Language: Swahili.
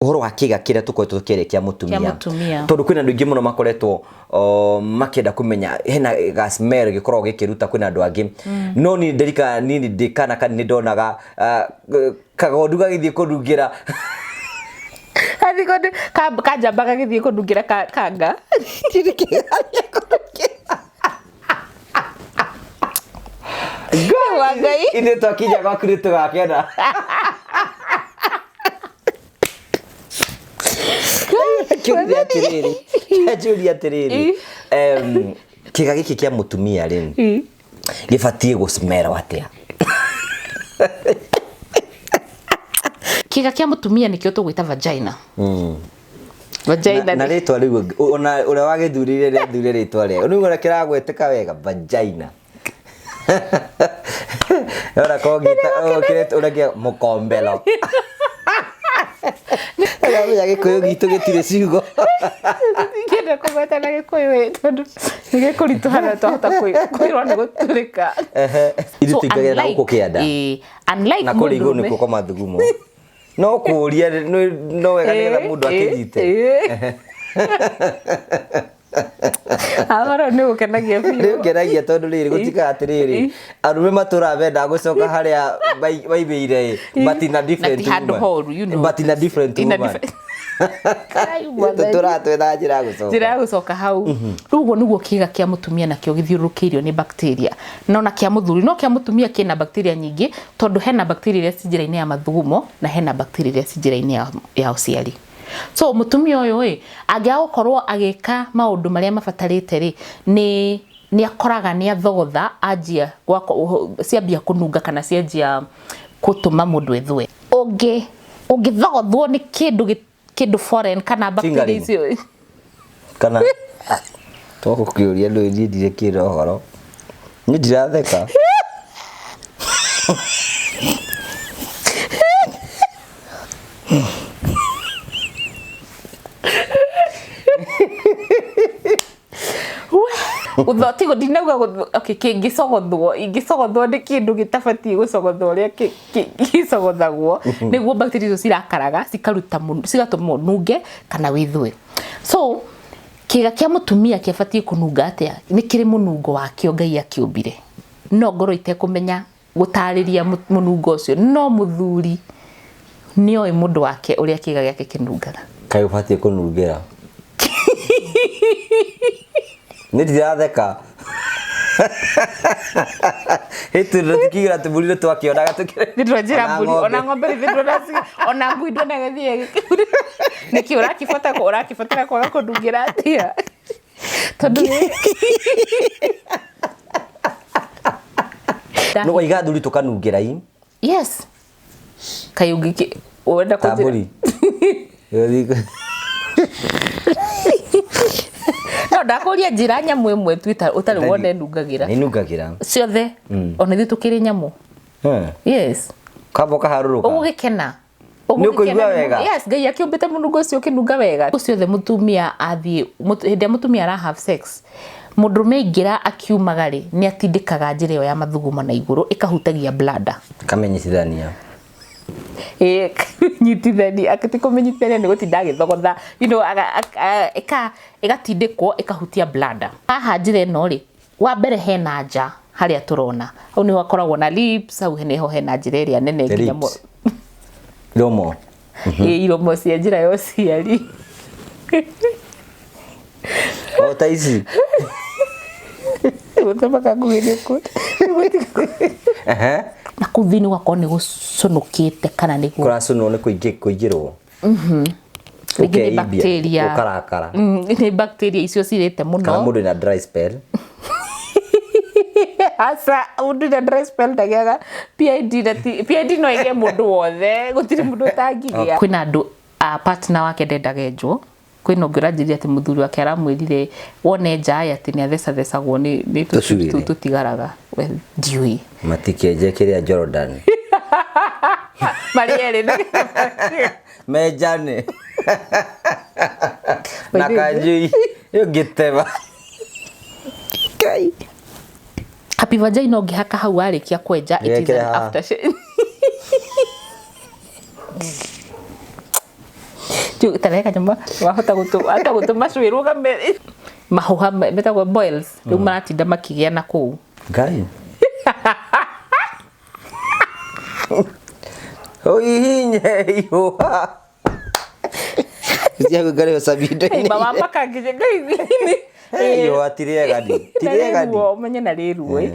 uhoro wa kiga kire tukoretwo tukirekia mutumia tondu kwina andu ingi muno makoretwo makenda kumenya hena ga smell gikorwo gikiruta kwina andu angi no ni nderika nini ndikana kan ni ndonaga kagondu gagithie kunungira Hathi kondu kajamba gagithie kunungira kanga Go wangai ine twakinya kwa kuruta gakena Julia Tereri kiga giki kia mutumia ri gibatie gusmera watia kiga kia mutumia nikio tugwita vagina vagina na ritwa riu ona ure wagithurire ri athurire ritwa ri onu ngora kiragweteka wega vagina ora kogita kiretu uragia mukombelo ya gikuyu gitu gitire ciugo ngenda kumata na gikuyu tondu nigikurituhana twahota kwirwa ni guturika ithu tingagera na uko kianda unlike na kuri iguru niko kwa mathugumo no kuria no wega ni mundu akijite Ahora ni ukenagia biu. Ni ukenagia tondu riri gutika atiriri. Arume matura benda gucoka haria baibeire but in a different woman. But in a different woman. Tutura twetha njira gucoka. Njira gucoka hau. Rugo niguo kiga kia mutumia nakio githiurukirio ni bacteria. Nona kia muthuri no kia mutumia kina bacteria nyingi tondu hena bacteria iria cinjira-ini ya mathugumo na hena bacteria iria cinjira-ini ya uciari. So mutumia uyu angiakorwo agika maundu maria mabatarite ri ni akoraga ni athogotha anjia ciambia kununga kana cianjia gutuma mundu ethwe ungithogothwo ni kindu foreign kana bacteria icio kana toko kiuria ndu ndire kiro horo ni ndiratheka Uthotigo dinauga okay kingicogothwo ni kindu gitabatie gucogothwo ria gicogothagwo niguo bacteria icio cirakaraga cikaruta cigatuma nunge kana withwe. So kiga kia mutumia kiabatie kununga atia ni kiri munungo wakio Ngai akiumbire no ngoro itekumenya gutariria munungo ucio no muthuri ni oi mundu wake uria kiga giake kinungaga kai ubatie kunungira ni ndiratheka hitu rutikigira tubulire twakionaga tukire ndinjira mburi ona ng'ombe ndinjira ona ngui ndona gathie niki urakibatara kwaga kunungira atia tondu no waiga thuri tukanungira i yes kayugi wenda kujira no ndakuria njira nyamu imwe Twitter utari wone nungagira ni nungagira ciothe ona thi tukiri nyamu yes kaboka haruruka ugikena nukuigwa wega yes Ngai akiumbite munungo ucio kinunga wega ciothe mutumia athie hinde mutumia ara have sex mundume ingira akiumagari ni atindikaga njira yo ya mathugumo na iguru ikahutagia bladder kamenyithania nyitithani akatikumenyithania ni gutinda githogotha igatindikwo ikahutia bladder haha njira ino ri wa mbere hena nja haria turona au ni wakoragwo na lips au hena njira iria nene nginya iromo iromo cia njira yo ciari o taici utabaka gwini ku na kuthini wako ni gucunukite kana ni kuracuno ni kuingirwo ni bacteria ukarakara ni bacteria icio cirete muno kana mundu na dry spell asa mundu na dry spell ndagiaga PID no ige mundu wothe gutiri mundu tangigia kwina andu partner wake ndendagenjwo kwina ngirajiria ati muthuri wake aramwirire wone njaya ati ni athecagwo ni tutigaraga ndiui matikeje kiria Jordan Mariere mejane na kanjui yo giteba kai happy vagina ngihaka hau arikia kwenja it is an aftershave tu tareka nyama wahota gutuma cui rugame mahuha metagwo boils riu maratinda makigia na kuu ngai hihinye ihuha cia ngare sabindo-ini mama makangije ngai yo atiriega ni umenye na riru